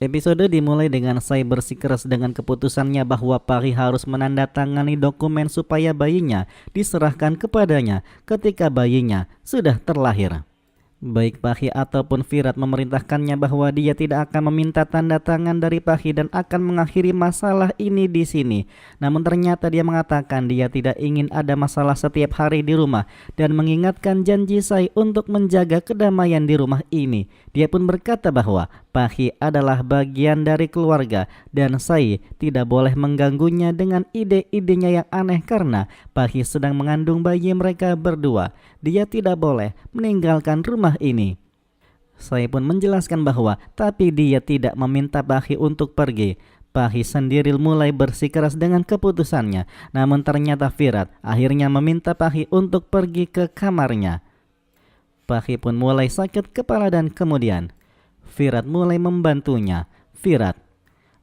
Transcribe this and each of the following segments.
Episode dimulai dengan Sai bersikeras dengan keputusannya bahwa Pari harus menandatangani dokumen supaya bayinya diserahkan kepadanya ketika bayinya sudah terlahir. Baik Pahi ataupun Virat memerintahkannya bahwa dia tidak akan meminta tanda tangan dari Pahi dan akan mengakhiri masalah ini di sini. Namun ternyata dia mengatakan dia tidak ingin ada masalah setiap hari di rumah dan mengingatkan janji Sai untuk menjaga kedamaian di rumah ini. Dia pun berkata bahwa Pahi adalah bagian dari keluarga dan Sai tidak boleh mengganggunya dengan ide-idenya yang aneh karena Pahi sedang mengandung bayi mereka berdua. Dia tidak boleh meninggalkan rumah ini. Sai pun menjelaskan bahwa tapi dia tidak meminta Pahi untuk pergi. Pahi sendiri mulai bersikeras dengan keputusannya. Namun ternyata Virat akhirnya meminta Pahi untuk pergi ke kamarnya. Pahi pun mulai sakit kepala dan kemudian Virat mulai membantunya. Virat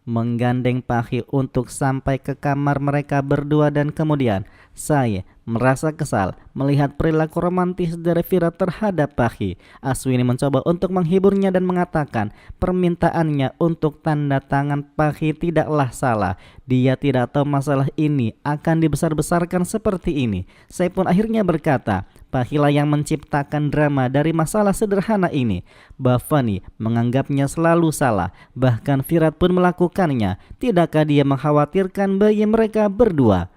menggandeng Pahi untuk sampai ke kamar mereka berdua dan kemudian Sai merasa kesal melihat perilaku romantis dari Virat terhadap Pahi. Aswini mencoba untuk menghiburnya dan mengatakan permintaannya untuk tanda tangan Pahi tidaklah salah. Dia tidak tahu masalah ini akan dibesar-besarkan seperti ini. Sai pun akhirnya berkata, Pahilah yang menciptakan drama dari masalah sederhana ini. Bhavani menganggapnya selalu salah. Bahkan Virat pun melakukannya. Tidakkah dia mengkhawatirkan bayi mereka berdua?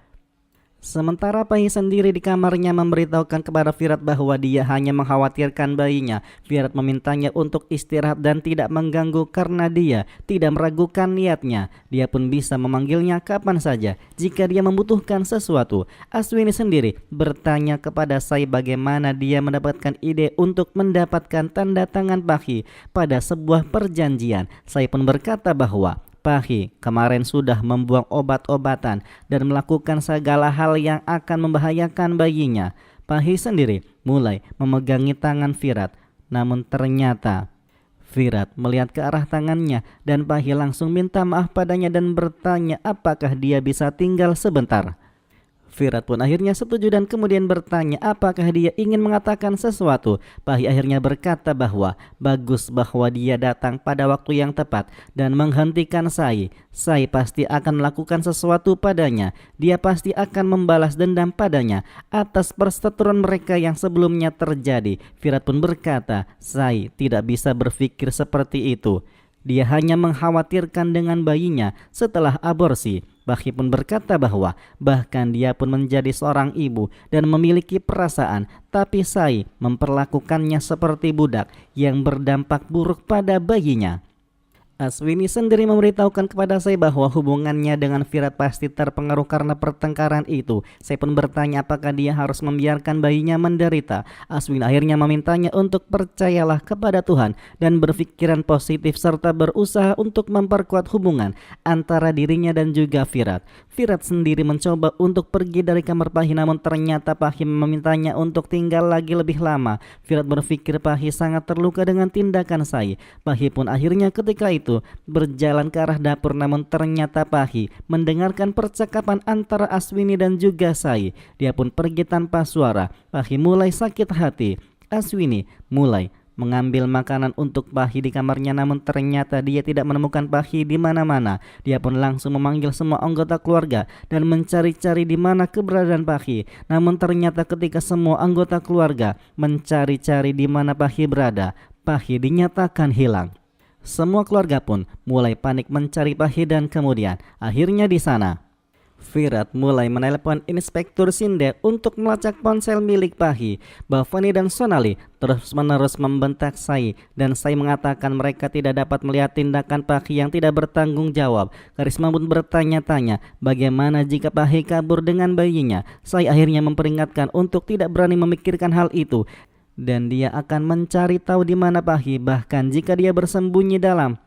Sementara Pahi sendiri di kamarnya memberitahukan kepada Virat bahwa dia hanya mengkhawatirkan bayinya. Virat memintanya untuk istirahat dan tidak mengganggu karena dia tidak meragukan niatnya. Dia pun bisa memanggilnya kapan saja jika dia membutuhkan sesuatu. Aswini sendiri bertanya kepada Sai bagaimana dia mendapatkan ide untuk mendapatkan tanda tangan Pahi pada sebuah perjanjian. Sai pun berkata bahwa Pahi kemarin sudah membuang obat-obatan dan melakukan segala hal yang akan membahayakan bayinya. Pahi sendiri mulai memegangi tangan Virat. Namun ternyata Virat melihat ke arah tangannya dan Pahi langsung minta maaf padanya dan bertanya apakah dia bisa tinggal sebentar. Virat pun akhirnya setuju dan kemudian bertanya apakah dia ingin mengatakan sesuatu. Pahi akhirnya berkata bahwa bagus bahwa dia datang pada waktu yang tepat dan menghentikan Sai. Sai pasti akan melakukan sesuatu padanya. Dia pasti akan membalas dendam padanya atas perseteruan mereka yang sebelumnya terjadi. Virat pun berkata Sai tidak bisa berpikir seperti itu. Dia hanya mengkhawatirkan dengan bayinya setelah aborsi. Pahi pun berkata bahwa bahkan dia pun menjadi seorang ibu dan memiliki perasaan, tapi Sai memperlakukannya seperti budak yang berdampak buruk pada bayinya. Aswini sendiri memberitahukan kepada Sai bahwa hubungannya dengan Virat pasti terpengaruh karena pertengkaran itu. Sai pun bertanya apakah dia harus membiarkan bayinya menderita. Aswini akhirnya memintanya untuk percayalah kepada Tuhan dan berpikiran positif serta berusaha untuk memperkuat hubungan antara dirinya dan juga Virat. Virat sendiri mencoba untuk pergi dari kamar Pahi namun ternyata Pahi memintanya untuk tinggal lagi lebih lama. Virat berpikir Pahi sangat terluka dengan tindakan Sai. Pahi pun akhirnya ketika itu berjalan ke arah dapur namun ternyata Pahi mendengarkan percakapan antara Aswini dan juga Sai. Dia pun pergi tanpa suara. Pahi mulai sakit hati. Aswini mulai mengambil makanan untuk Pahi di kamarnya namun ternyata dia tidak menemukan Pahi di mana-mana. Dia pun langsung memanggil semua anggota keluarga dan mencari-cari di mana keberadaan Pahi. Namun ternyata ketika semua anggota keluarga mencari-cari di mana Pahi berada, Pahi dinyatakan hilang. Semua keluarga pun mulai panik mencari Pahi dan kemudian akhirnya di sana Virat mulai menelepon Inspektur Sinde untuk melacak ponsel milik Pahi. Bhavani dan Sonali terus-menerus membentak Sai dan Sai mengatakan mereka tidak dapat melihat tindakan Pahi yang tidak bertanggung jawab. Karisma pun bertanya-tanya bagaimana jika Pahi kabur dengan bayinya. Sai akhirnya memperingatkan untuk tidak berani memikirkan hal itu dan dia akan mencari tahu di mana Pahi bahkan jika dia bersembunyi dalam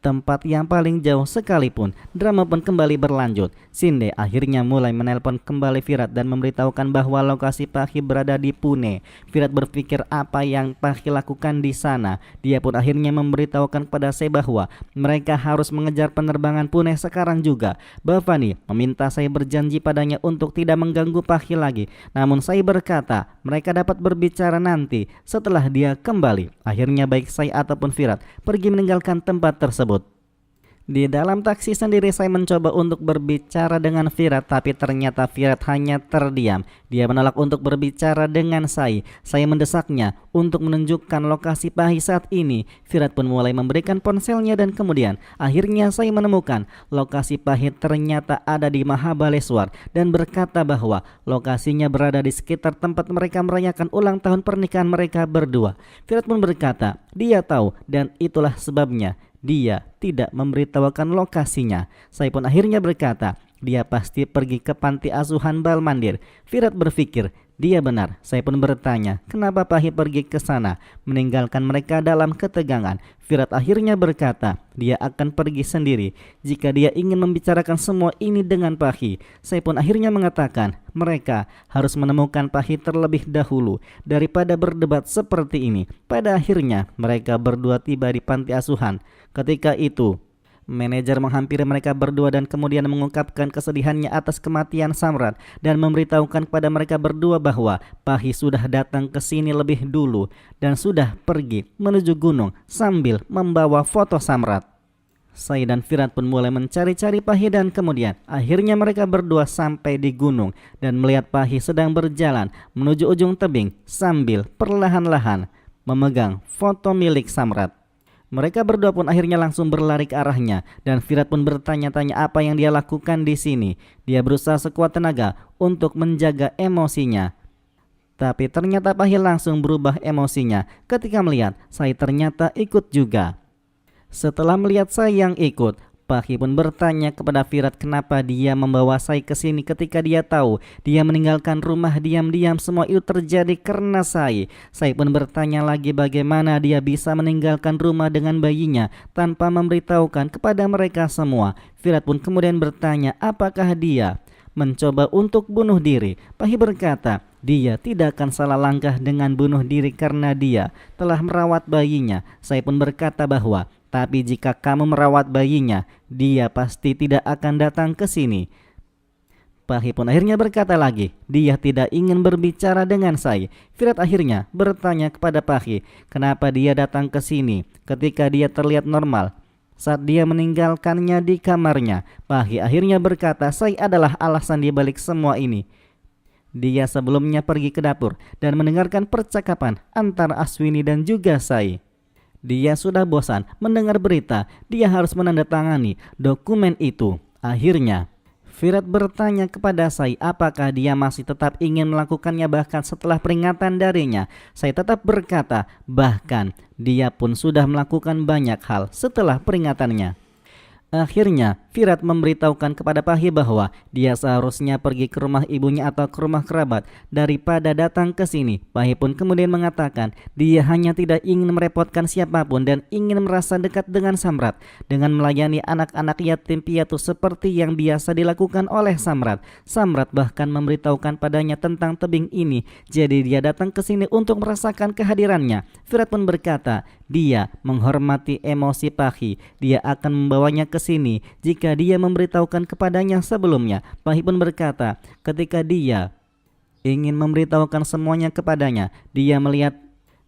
tempat yang paling jauh sekalipun. Drama pun kembali berlanjut. Sinde akhirnya mulai menelpon kembali Virat dan memberitahukan bahwa lokasi Pahi berada di Pune. Virat berpikir apa yang Pahi lakukan di sana. Dia pun akhirnya memberitahukan kepada Sai bahwa mereka harus mengejar penerbangan Pune sekarang juga. Bhavani meminta Sai berjanji padanya untuk tidak mengganggu Pahi lagi. Namun Sai berkata mereka dapat berbicara nanti setelah dia kembali. Akhirnya baik Sai ataupun Virat pergi meninggalkan tempat tersebut. Di dalam taksi sendiri saya mencoba untuk berbicara dengan Virat, tapi ternyata Virat hanya terdiam. Dia menolak untuk berbicara dengan saya. Saya mendesaknya untuk menunjukkan lokasi Pahi saat ini. Virat pun mulai memberikan ponselnya dan kemudian akhirnya saya menemukan lokasi Pahi ternyata ada di Mahabaleswar dan berkata bahwa lokasinya berada di sekitar tempat mereka merayakan ulang tahun pernikahan mereka berdua. Virat pun berkata dia tahu dan itulah sebabnya dia tidak memberitahukan lokasinya. Saya pun akhirnya berkata, dia pasti pergi ke panti asuhan Balmandir. Virat berpikir, dia benar. Saya pun bertanya, kenapa Pahi pergi ke sana, meninggalkan mereka dalam ketegangan. Virat akhirnya berkata, dia akan pergi sendiri jika dia ingin membicarakan semua ini dengan Pahi. Saya pun akhirnya mengatakan, mereka harus menemukan Pahi terlebih dahulu daripada berdebat seperti ini. Pada akhirnya, mereka berdua tiba di panti asuhan. Ketika itu, manajer menghampiri mereka berdua dan kemudian mengungkapkan kesedihannya atas kematian Samrat dan memberitahukan kepada mereka berdua bahwa Pahi sudah datang ke sini lebih dulu dan sudah pergi menuju gunung sambil membawa foto Samrat. Saya dan Virat pun mulai mencari-cari Pahi dan kemudian akhirnya mereka berdua sampai di gunung dan melihat Pahi sedang berjalan menuju ujung tebing sambil perlahan-lahan memegang foto milik Samrat. Mereka berdua pun akhirnya langsung berlari ke arahnya dan Virat pun bertanya-tanya apa yang dia lakukan di sini. Dia berusaha sekuat tenaga untuk menjaga emosinya. Tapi ternyata Pahi langsung berubah emosinya ketika melihat saya ternyata ikut juga. Setelah melihat saya yang ikut, Pahi pun bertanya kepada Virat kenapa dia membawa saya ke sini ketika dia tahu dia meninggalkan rumah diam-diam. Semua itu terjadi karena saya. Saya pun bertanya lagi bagaimana dia bisa meninggalkan rumah dengan bayinya tanpa memberitahukan kepada mereka semua. Virat pun kemudian bertanya apakah dia mencoba untuk bunuh diri. Pahi berkata dia tidak akan salah langkah dengan bunuh diri karena dia telah merawat bayinya. Saya pun berkata bahwa tapi jika kamu merawat bayinya, dia pasti tidak akan datang ke sini. Pahi pun akhirnya berkata lagi, dia tidak ingin berbicara dengan saya. Virat akhirnya bertanya kepada Pahi, kenapa dia datang ke sini ketika dia terlihat normal saat dia meninggalkannya di kamarnya. Pahi akhirnya berkata, saya adalah alasan di balik semua ini. Dia sebelumnya pergi ke dapur dan mendengarkan percakapan antara Aswini dan juga saya. Dia sudah bosan mendengar berita, dia harus menandatangani dokumen itu. Akhirnya, Virat bertanya kepada saya apakah dia masih tetap ingin melakukannya bahkan setelah peringatan darinya. Saya tetap berkata, bahkan dia pun sudah melakukan banyak hal setelah peringatannya. Akhirnya, Virat memberitahukan kepada Pahi bahwa dia seharusnya pergi ke rumah ibunya atau ke rumah kerabat daripada datang ke sini. Pahi pun kemudian mengatakan dia hanya tidak ingin merepotkan siapapun dan ingin merasa dekat dengan Samrat dengan melayani anak-anak yatim piatu seperti yang biasa dilakukan oleh Samrat. Samrat bahkan memberitahukan padanya tentang tebing ini, jadi dia datang ke sini untuk merasakan kehadirannya. Virat pun berkata dia menghormati emosi Pahi, dia akan membawanya ke sini jika dia memberitahukan kepadanya sebelumnya. Pahi pun berkata ketika dia ingin memberitahukan semuanya kepadanya, dia melihat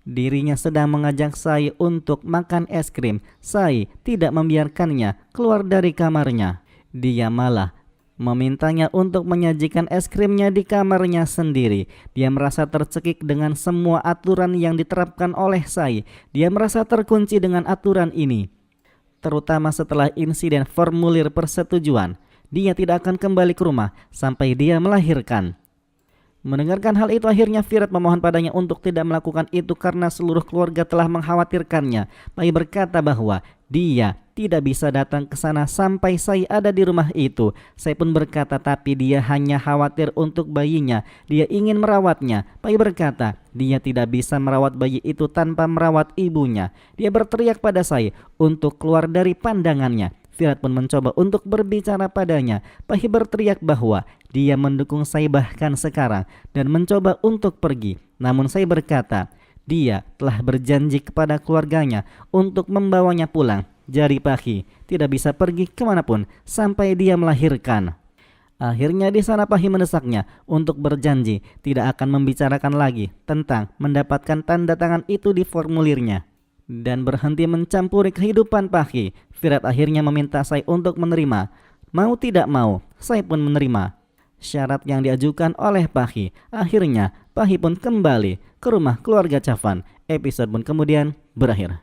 dirinya sedang mengajak saya untuk makan es krim. Saya tidak membiarkannya keluar dari kamarnya. Dia malah memintanya untuk menyajikan es krimnya di kamarnya sendiri. Dia merasa tercekik dengan semua aturan yang diterapkan oleh saya. Dia merasa terkunci dengan aturan ini, terutama setelah insiden formulir persetujuan. Dia tidak akan kembali ke rumah sampai dia melahirkan. Mendengarkan hal itu akhirnya Virat memohon padanya untuk tidak melakukan itu karena seluruh keluarga telah mengkhawatirkannya. Pahi berkata bahwa dia tidak bisa datang ke sana sampai saya ada di rumah itu. Saya pun berkata tapi dia hanya khawatir untuk bayinya. Dia ingin merawatnya. Pahi berkata dia tidak bisa merawat bayi itu tanpa merawat ibunya. Dia berteriak pada saya untuk keluar dari pandangannya. Virat pun mencoba untuk berbicara padanya. Pahi berteriak bahwa dia mendukung saya bahkan sekarang dan mencoba untuk pergi. Namun saya berkata, dia telah berjanji kepada keluarganya untuk membawanya pulang. Jadi Pahi tidak bisa pergi kemanapun sampai dia melahirkan. Akhirnya di sana Pahi mendesaknya untuk berjanji tidak akan membicarakan lagi tentang mendapatkan tanda tangan itu di formulirnya dan berhenti mencampuri kehidupan Pahi. Virat akhirnya meminta Sai untuk menerima. Mau tidak mau, Sai pun menerima syarat yang diajukan oleh Pahi. Akhirnya Pahi pun kembali ke rumah keluarga Chavan. Episode pun kemudian berakhir.